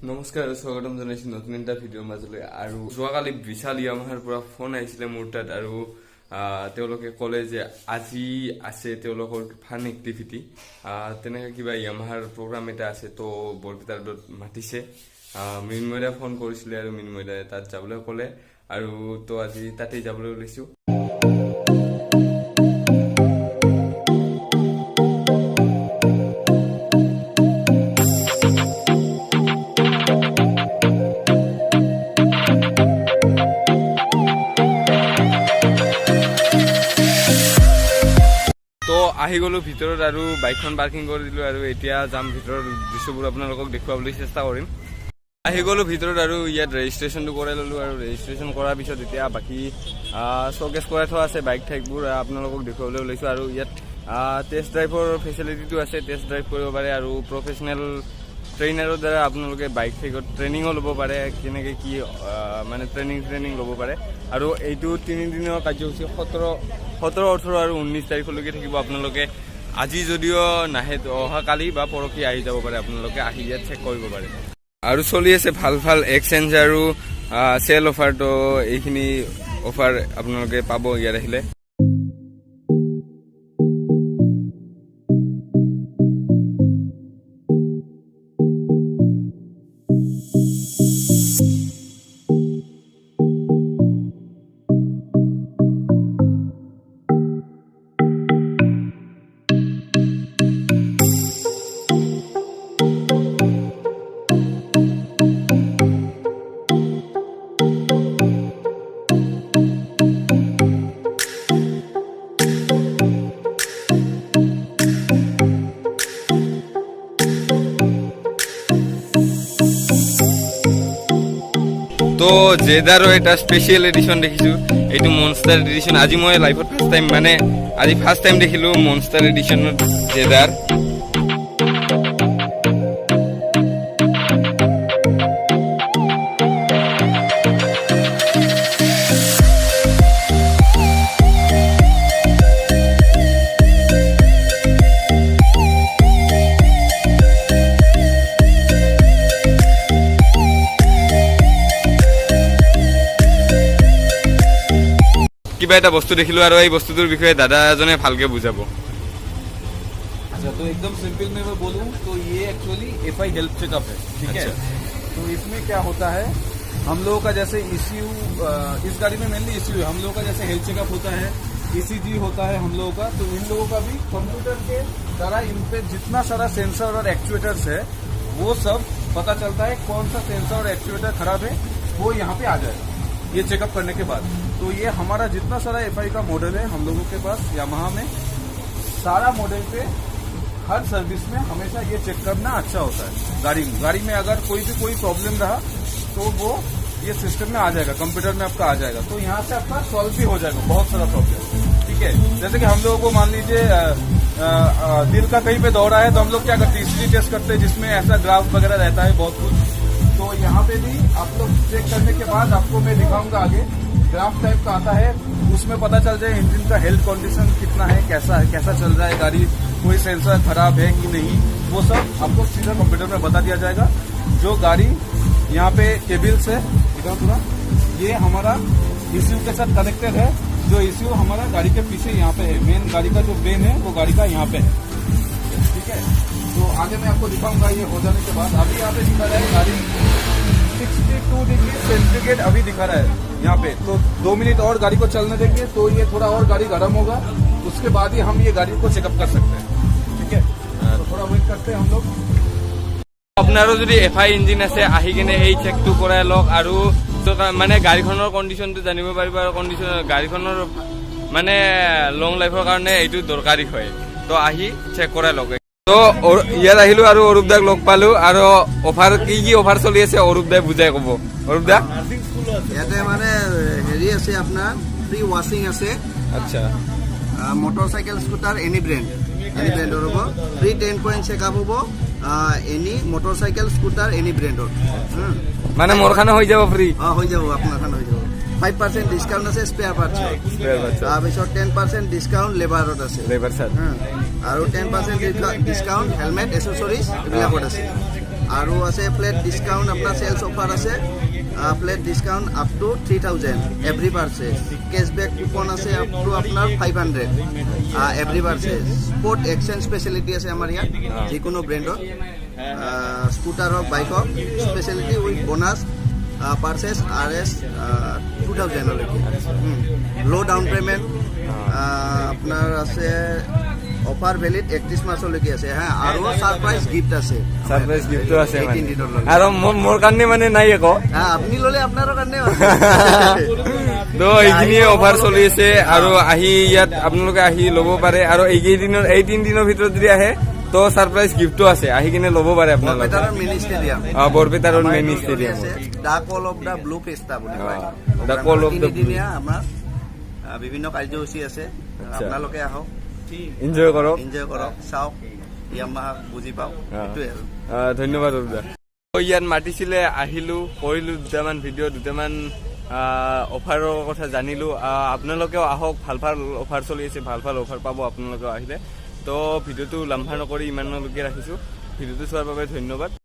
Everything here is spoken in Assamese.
নমস্কাৰ আৰু স্বাগতম জনাইছো নতুন এটা ভিডিঅ'ৰ মাজলৈ। আৰু যোৱাকালি বিশাল ইয়ামাহাৰ পৰা ফোন আহিছিলে মোৰ তাত, আৰু তেওঁলোকে ক'লে যে আজি আছে তেওঁলোকৰ ফান এক্টিভিটি, তেনেকৈ কিবা ইয়ামাহাৰ প্ৰগ্ৰাম এটা আছে, তো বৰপেটা ৰোডত মাতিছে। মৃন্ময়দাই ফোন কৰিছিলে আৰু মৃন্ময়দাই তাত যাবলৈ ক'লে, আৰু তো আজি তাতেই যাবলৈ ওলাইছোঁ। আহি গ'লো ভিতৰত আৰু বাইকখন পাৰ্কিং কৰি দিলোঁ, আৰু এতিয়া যাম ভিতৰৰ দৃশ্যবোৰ আপোনালোকক দেখুৱাবলৈ চেষ্টা কৰিম। আহি গ'লো ভিতৰত আৰু ইয়াত ৰেজিষ্ট্ৰেশ্যনটো কৰাই ল'লোঁ, আৰু ৰেজিষ্ট্ৰেশ্যন কৰাৰ পিছত এতিয়া বাকী শ্ব'কেছ কৰাই থোৱা আছে বাইক ঠাইকবোৰ আপোনালোকক দেখুৱাবলৈ ওলাইছোঁ। আৰু ইয়াত টেষ্ট ড্ৰাইভৰ ফেচিলিটিটো আছে, টেষ্ট ড্ৰাইভ কৰিব পাৰে, আৰু প্ৰফেচনেল ট্ৰেইনাৰৰ দ্বাৰা আপোনালোকে বাইক ঠাইকত ট্ৰেইনিঙো ল'ব পাৰে, কেনেকৈ কি মানে ট্ৰেইনিং ল'ব পাৰে। আৰু এইটো 3 দিনৰ কাৰ্যসূচী 17, 18 আৰু 19 তাৰিখলৈকে থাকিব। আপোনালোকে আজি যদিও নাহে অহাকালি বা পৰহি আহি যাব পাৰে, আপোনালোকে আহি ইয়াত চেক কৰিব পাৰে। আৰু চলি আছে ভাল ভাল এক্সচেঞ্জ আৰু চেল অফাৰ, তো এইখিনি অফাৰ আপোনালোকে পাব ইয়াত আহিলে। তো জেদাৰো এটা স্পেচিয়েল এডিশ্যন দেখিছোঁ, এইটো মনষ্টাৰ এডিশ্যন। আজি মই লাইফত ফাৰ্ষ্ট টাইম দেখিলোঁ মনষ্টাৰ এডিশ্যনত জেদাৰ। কিবা এটা বস্তু দেখিলো, আৰু এই বস্তুটোৰ বিষয়ে দাদা এজনে ভালকে বুজাব। अच्छा, तो एकदम सिंपल में मैं बोलूं तो ये एक्चुअली एफआई हेल्थ चेकअप है, ठीक है। तो इसमें क्या होता है, हम लोगों का जैसे ईसीयू, इस गाड़ी में मेनली ईसीयू, हम लोगों का जैसे हेल्थ चेकअप होता है, ईसीजी होता है हम लोगों का, तो इन लोगों का भी कंप्यूटर के द्वारा इन पे जितना सारा सेंसर और एक्चुएटर्स है वो सब पता चलता है। कौन सा सेंसर और एक्चुएटर खराब है वो यहाँ पे आ जाएगा ये चेकअप करने के बाद। तो ये हमारा जितना सारा एफआई का मॉडल है हम लोगों के पास यामाहा में, सारा मॉडल पे हर सर्विस में हमेशा ये चेक करना अच्छा होता है। गाड़ी में अगर कोई भी प्रॉब्लम रहा तो वो ये सिस्टम में आ जाएगा, कंप्यूटर में आपका आ जाएगा, तो यहाँ से आपका सॉल्व भी हो जाएगा बहुत सारा प्रॉब्लम, ठीक है। जैसे कि हम लोगों को मान लीजिए दिल का कहीं पे दौरा है, तो हम लोग क्या करते हैं, ईसीजी टेस्ट करते हैं जिसमें ऐसा ग्राफ वगैरह रहता है बहुत कुछ। तो यहाँ पे भी आप लोग चेक करने के बाद आपको मैं दिखाऊंगा आगे, ग्राफ टाइप का आता है, उसमें पता चल जाए इंजन का हेल्थ कंडीशन कितना है, कैसा चल रहा है गाड़ी, कोई सेंसर खराब है कि नहीं, वो सब आपको सीधा कंप्यूटर में बता दिया जाएगा। जो गाड़ी यहाँ पे केबल्स है इधर पूरा, ये हमारा ईसीयू के साथ कनेक्टेड है। जो ईसीयू हमारा गाड़ी के पीछे यहाँ पे है, मेन गाड़ी का जो ब्रेन है वो गाड़ी का यहाँ पे है, ठीक है। तो आगे मैं आपको दिखाऊंगा ये हो जाने के बाद। अभी यहाँ पे दिखा रहा है गाड़ी 62 डिग्री सेंटीग्रेड अभी दिखा रहा है यहाँ पे, तो 2 मिनट और गाड़ी को चलने देंगे तो ये थोड़ा और गाड़ी गर्म होगा, उसके बाद ही हम ये गाड़ी को चेकअप कर सकते हैं, ठीक है। तो थोड़ा वेट करते हैं हम लोग। আপোনাৰো যদি এফআই ইঞ্জিন আছে আহি কিনে এই চেকটো কৰাই লওক, আৰু মানে গাড়ীখনৰ কণ্ডিশ্যনটো জানিব পাৰিব, আৰু গাড়ীখনৰ মানে লং লাইফৰ কাৰণে এইটো দৰকাৰী হয়, তো আহি চেক কৰাই লওক। তো ইয়াত আহিলো আৰু অৰূপ দাক লগ পালো, আৰু অফাৰ কি অফাৰ চলি আছে অৰূপ দাই বুজাই ক'ব। অৰূপ দা, ইয়াতে মানে হেৰি আছে, আপোনাৰ ফ্ৰী ৱাশ্বিং আছে, আচ্ছা, মটৰচাইকেল স্কুটাৰ এনি ব্ৰেণ্ডৰ হ'ব, ফ্ৰী 10 পইণ্ট চেকআপ হ'ব, এনি মটৰচাইকেল স্কুটাৰ এনি ব্ৰেণ্ডৰ, মানে মোৰ খানে হৈ যাব ফ্ৰী? হৈ যাব, আপোনাৰ খানে হৈ যাব। 5% ডিসকাউন্ট আছে স্পেয়াৰ পাৰ্টস তাৰপিছত 10% ডিসকাউন্ট লেবাৰত আছে আৰু 10% ডিসকাউন্ট হেলমেট এসেসৰিজ এইবিলাকত আছে আৰু আছে ফ্লেট ডিছকাউণ্ট আপোনাৰ চেলছ অফাৰ আছে flat discount up to 3000 every purchase cashback coupon আছে আপ টু আপোনাৰ 500 every purchase sport exchange facility আছে আমাৰ ইয়াত যিকোনো ব্ৰেণ্ডৰ স্কুটাৰ হওক বাইক হওক speciality with bonus purchase RS 2000লৈকে ল' ডাউন পে'মেণ্ট আপোনাৰ আছে অফাৰ ভেলিড 31 মাৰ্চলৈকে আছে হা আৰু ছাৰপ্ৰাইজ গিফ্ট আছে সাৰপ্ৰাইজ গিফটও আছে এই মানে 3 দিনৰ লগত আৰু মোৰ কাৰণে মানে নাই একো আপুনি ল'লে আপোনাৰো কাৰণে তো এইখিনি অফাৰ চলি আছে আৰু আহি ইয়াত আপোনালোকে আহি ল'ব পাৰে আৰু এই 3 দিনৰ ভিতৰত যদি আহে তো সাৰপ্ৰাইজ গিফটও আছে আহি কিনে ল'ব পাৰে আপোনালোকে বৰপেটাৰ মিনি ষ্টেডিয়াম বৰপেটাৰ main stadium the call of the blue festa বুলি কয় The Call of the Blue. তিনিদিনীয়া আমাৰ বিভিন্ন কাৰ্যসূচী আছে আপোনালোকে আহক এনজয় কৰক এনজয় কৰক চাওক ইয়ামাহা বুজি পাওক সেইটোৱে আৰু ধন্যবাদ দাদা ইয়াত মাতিছিলে আহিলো কৰিলো দুটামান ভিডিঅ' দুটামান অফাৰৰ কথা জানিলো আপোনালোকেও আহক ভাল ভাল অফাৰ চলি আছে ভাল ভাল অফাৰ পাব আপোনালোকেও আহিলে তো ভিডিঅ'টো লাম্ভা নকৰি ইমানলৈকে ৰাখিছো ভিডিঅ'টো চোৱাৰ বাবে ধন্যবাদ